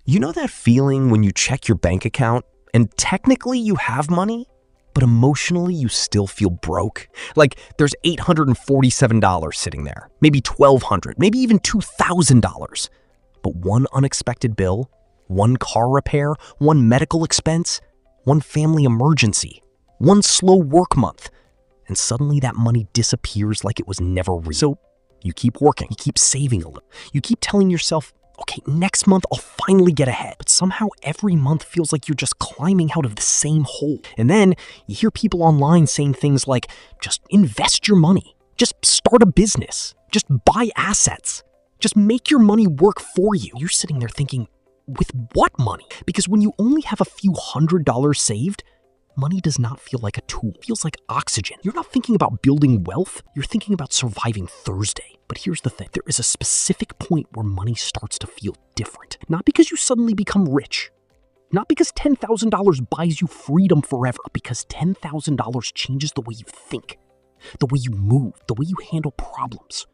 You know that feeling when you check your bank account and technically you have money, but emotionally you still feel broke? Like there's $847 sitting there, maybe $1,200, maybe even $2,000. But one unexpected bill, one car repair, one medical expense, one family emergency, one slow work month, and suddenly that money disappears like it was never real. So you keep working, you keep saving a little, you keep telling yourself, okay, next month I'll finally get ahead. But somehow every month feels like you're just climbing out of the same hole. And then you hear people online saying things like, just invest your money, just start a business, just buy assets, just make your money work for you. You're sitting there thinking, with what money? Because when you only have a few $100s saved, money does not feel like a tool. It feels like oxygen. You're not thinking about building wealth. You're thinking about surviving Thursday. But here's the thing. There is a specific point where money starts to feel different. Not because you suddenly become rich. Not because $10,000 buys you freedom forever. Because $10,000 changes the way you think, the way you move, the way you handle problems,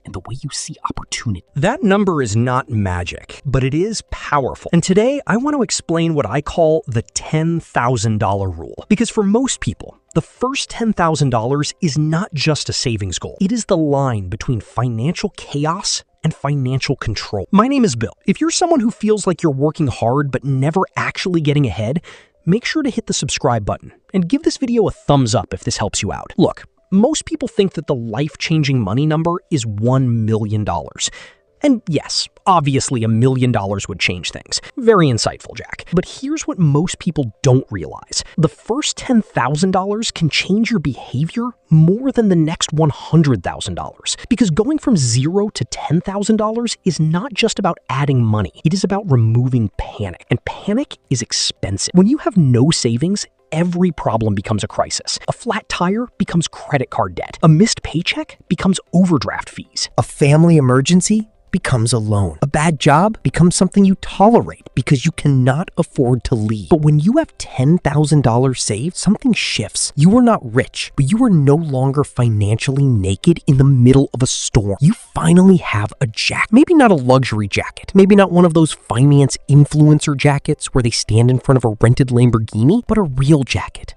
and the way you see opportunity. That number is not magic, but it is powerful. And today, I want to explain what I call the $10,000 rule. Because for most people, the first $10,000 is not just a savings goal. It is the line between financial chaos and financial control. My name is Bill. If you're someone who feels like you're working hard but never actually getting ahead, make sure to hit the subscribe button and give this video a thumbs up if this helps you out. Look, most people think that the life-changing money number is $1 million. And yes, obviously $1 million would change things. Very insightful, Jack. But here's what most people don't realize. The first $10,000 can change your behavior more than the next $100,000. Because going from $0 to $10,000 is not just about adding money. It is about removing panic. And panic is expensive. When you have no savings, every problem becomes a crisis. A flat tire becomes credit card debt. A missed paycheck becomes overdraft fees. A family emergency becomes a loan. A bad job becomes something you tolerate because you cannot afford to leave. But when you have $10,000 saved, something shifts. You are not rich, but you are no longer financially naked in the middle of a storm. You finally have a jacket. Maybe not a luxury jacket. Maybe not one of those finance influencer jackets where they stand in front of a rented Lamborghini, but a real jacket.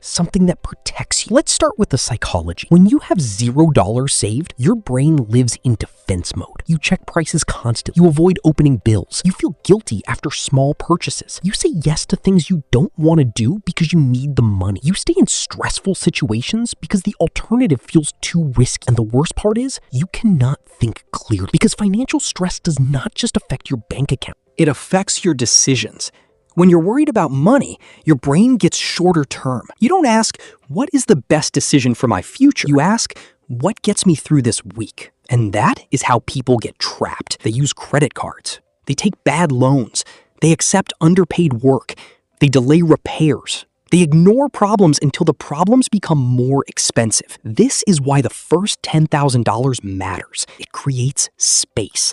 Something that protects you. Let's start with the psychology. When you have $0 saved, your brain lives in defense mode. You check prices constantly. You avoid opening bills. You feel guilty after small purchases. You say yes to things you don't want to do because you need the money. You stay in stressful situations because the alternative feels too risky. And the worst part is, you cannot think clearly because financial stress does not just affect your bank account. It affects your decisions. When you're worried about money, your brain gets shorter term. You don't ask, what is the best decision for my future? You ask, what gets me through this week? And that is how people get trapped. They use credit cards. They take bad loans. They accept underpaid work. They delay repairs. They ignore problems until the problems become more expensive. This is why the first $10,000 matters. It creates space.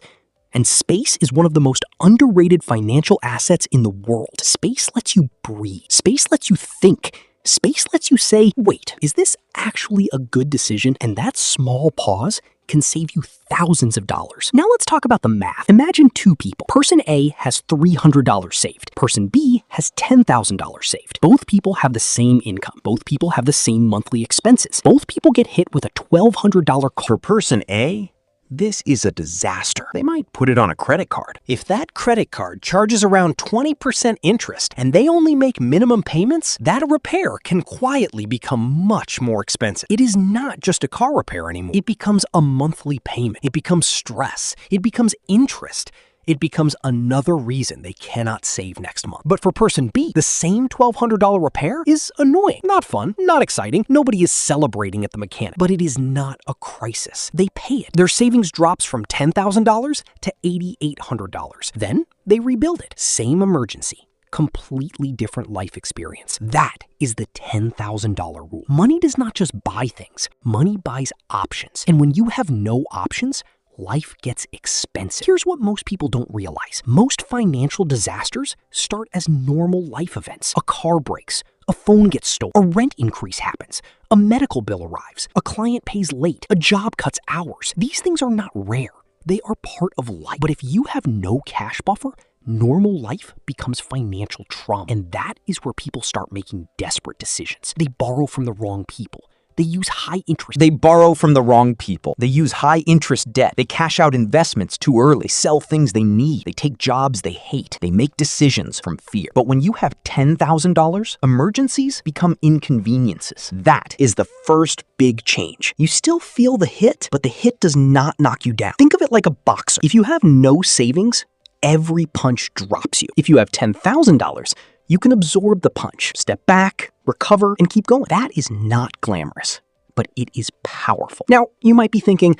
And space is one of the most underrated financial assets in the world. Space lets you breathe. Space lets you think. Space lets you say, wait, is this actually a good decision? And that small pause can save you thousands of dollars. Now let's talk about the math. Imagine two people. Person A has $300 saved. Person B has $10,000 saved. Both people have the same income. Both people have the same monthly expenses. Both people get hit with a $1,200 car. For person A, this is a disaster. They might put it on a credit card. If that credit card charges around 20% interest and they only make minimum payments, that repair can quietly become much more expensive. It is not just a car repair anymore. It becomes a monthly payment. It becomes stress. It becomes interest. It becomes another reason they cannot save next month. But for person B, the same $1,200 repair is annoying, not fun, not exciting. Nobody is celebrating at the mechanic, but it is not a crisis. They pay it. Their savings drops from $10,000 to $8,800. Then they rebuild it. Same emergency. Completely different life experience. That is the $10,000 rule. Money does not just buy things. Money buys options. And when you have no options, life gets expensive. Here's what most people don't realize. Most financial disasters start as normal life events. A car breaks, a phone gets stolen, a rent increase happens, a medical bill arrives, a client pays late, a job cuts hours. These things are not rare. They are part of life. But if you have no cash buffer, normal life becomes financial trauma. And that is where people start making desperate decisions. They borrow from the wrong people. They use high interest. They borrow from the wrong people. They use high-interest debt. They cash out investments too early. They sell things they need. They take jobs they hate. They make decisions from fear. But when you have $10,000, emergencies become inconveniences. That is the first big change. You still feel the hit, but the hit does not knock you down. Think of it like a boxer. If you have no savings, every punch drops you. If you have $10,000, you can absorb the punch, step back, recover, and keep going. That is not glamorous, but it is powerful. Now, you might be thinking,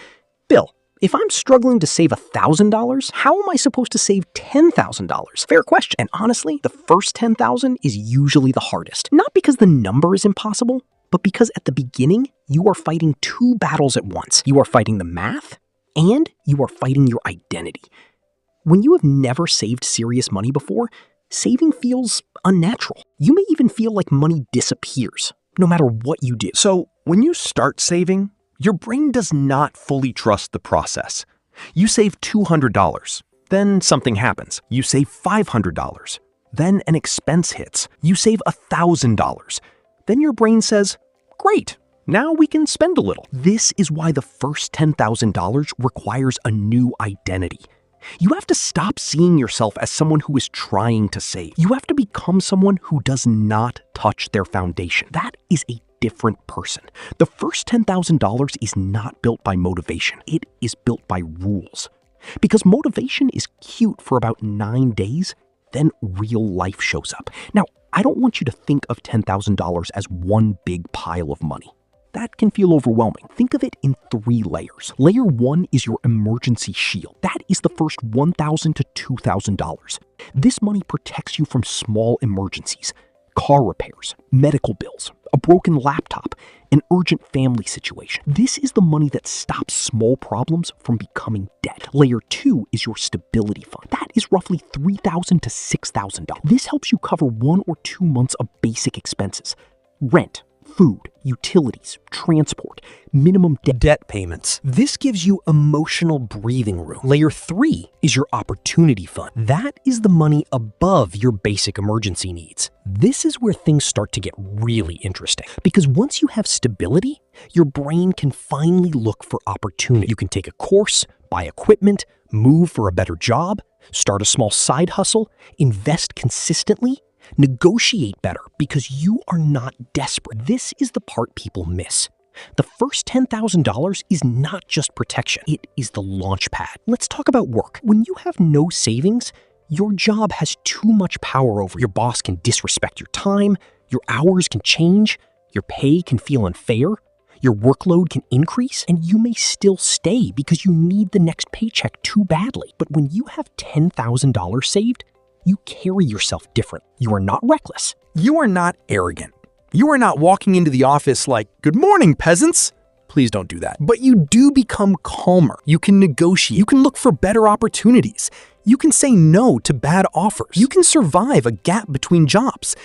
Bill, if I'm struggling to save $1,000, how am I supposed to save $10,000? Fair question. And honestly, the first $10,000 is usually the hardest. Not because the number is impossible, but because at the beginning, you are fighting two battles at once. You are fighting the math, and you are fighting your identity. When you have never saved serious money before, saving feels unnatural. You may even feel like money disappears, no matter what you do. So, when you start saving, your brain does not fully trust the process. You save $200, then something happens. You save $500, then an expense hits. You save $1,000. Then your brain says, great, now we can spend a little. This is why the first $10,000 requires a new identity. You have to stop seeing yourself as someone who is trying to save. You have to become someone who does not touch their foundation. That is a different person. The first $10,000 is not built by motivation. It is built by rules. Because motivation is cute for about 9 days, then real life shows up. Now, I don't want you to think of $10,000 as one big pile of money. That can feel overwhelming. Think of it in 3 layers. Layer 1 is your emergency shield. That is the first $1,000 to $2,000. This money protects you from small emergencies, car repairs, medical bills, a broken laptop, an urgent family situation. This is the money that stops small problems from becoming debt. Layer 2 is your stability fund. That is roughly $3,000 to $6,000. This helps you cover 1 or 2 months of basic expenses. Rent, food, utilities, transport, minimum debt payments. This gives you emotional breathing room. Layer 3 is your opportunity fund. That is the money above your basic emergency needs. This is where things start to get really interesting. Because once you have stability, your brain can finally look for opportunity. You can take a course, buy equipment, move for a better job, start a small side hustle, invest consistently, negotiate better because you are not desperate. This is the part people miss. The first $10,000 is not just protection, it is the launch pad. Let's talk about work. When you have no savings, your job has too much power over you. Your boss can disrespect your time, your hours can change, your pay can feel unfair, your workload can increase, and you may still stay because you need the next paycheck too badly. But when you have $10,000 saved, you carry yourself different. You are not reckless. You are not arrogant. You are not walking into the office like, "Good morning, peasants." Please don't do that. But you do become calmer. You can negotiate. You can look for better opportunities. You can say no to bad offers. You can survive a gap between jobs.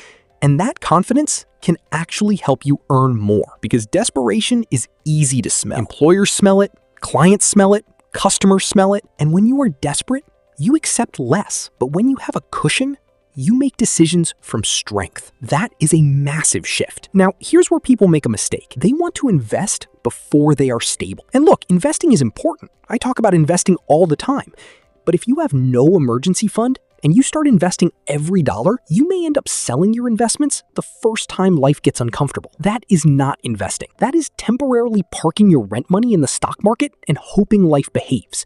And that confidence can actually help you earn more because desperation is easy to smell. Employers smell it, clients smell it, customers smell it. And when you are desperate, you accept less. But when you have a cushion, you make decisions from strength. That is a massive shift. Now, here's where people make a mistake. They want to invest before they are stable. And look, investing is important. I talk about investing all the time. But if you have no emergency fund and you start investing every dollar, you may end up selling your investments the first time life gets uncomfortable. That is not investing. That is temporarily parking your rent money in the stock market and hoping life behaves.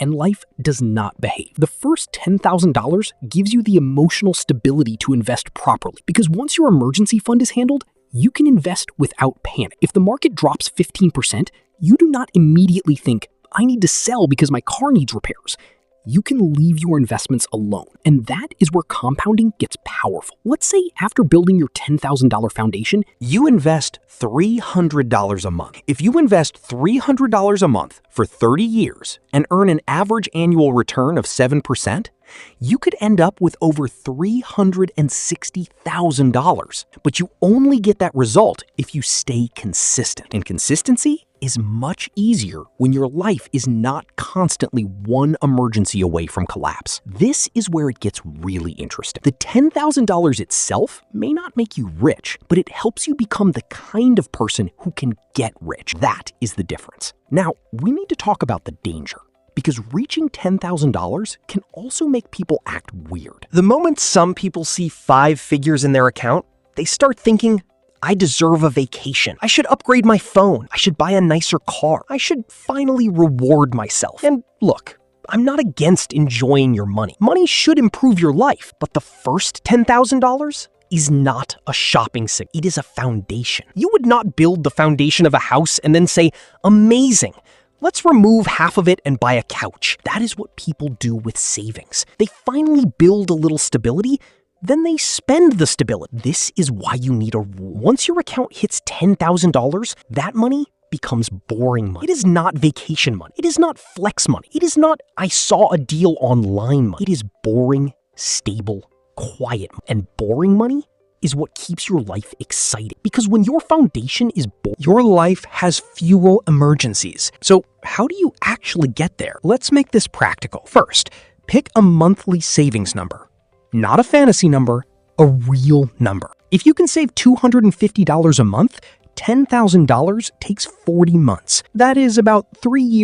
And life does not behave. The first $10,000 gives you the emotional stability to invest properly because once your emergency fund is handled, you can invest without panic. If the market drops 15%, you do not immediately think, I need to sell because my car needs repairs. You can leave your investments alone. And that is where compounding gets powerful. Let's say after building your $10,000 foundation, you invest $300 a month. If you invest $300 a month for 30 years and earn an average annual return of 7%, you could end up with over $360,000. But you only get that result if you stay consistent. And consistency is much easier when your life is not constantly one emergency away from collapse. This is where it gets really interesting. The $10,000 itself may not make you rich, but it helps you become the kind of person who can get rich. That is the difference. Now, we need to talk about the danger, because reaching $10,000 can also make people act weird. The moment some people see 5 figures in their account, they start thinking, I deserve a vacation. I should upgrade my phone. I should buy a nicer car. I should finally reward myself. And look, I'm not against enjoying your money. Money should improve your life, but the first $10,000 is not a shopping signal. It is a foundation. You would not build the foundation of a house and then say, amazing, let's remove half of it and buy a couch. That is what people do with savings. They finally build a little stability, then they spend the stability. This is why you need a rule. Once your account hits $10,000, that money becomes boring money. It is not vacation money. It is not flex money. It is not I saw a deal online money. It is boring, stable, quiet. And boring money is what keeps your life exciting. Because when your foundation is boring, Your life has fewer emergencies. So how do you actually get there? Let's make this practical. First, pick a monthly savings number. Not a fantasy number, a real number. If you can save $250 a month, $10,000 takes 40 months. That is about 3 years.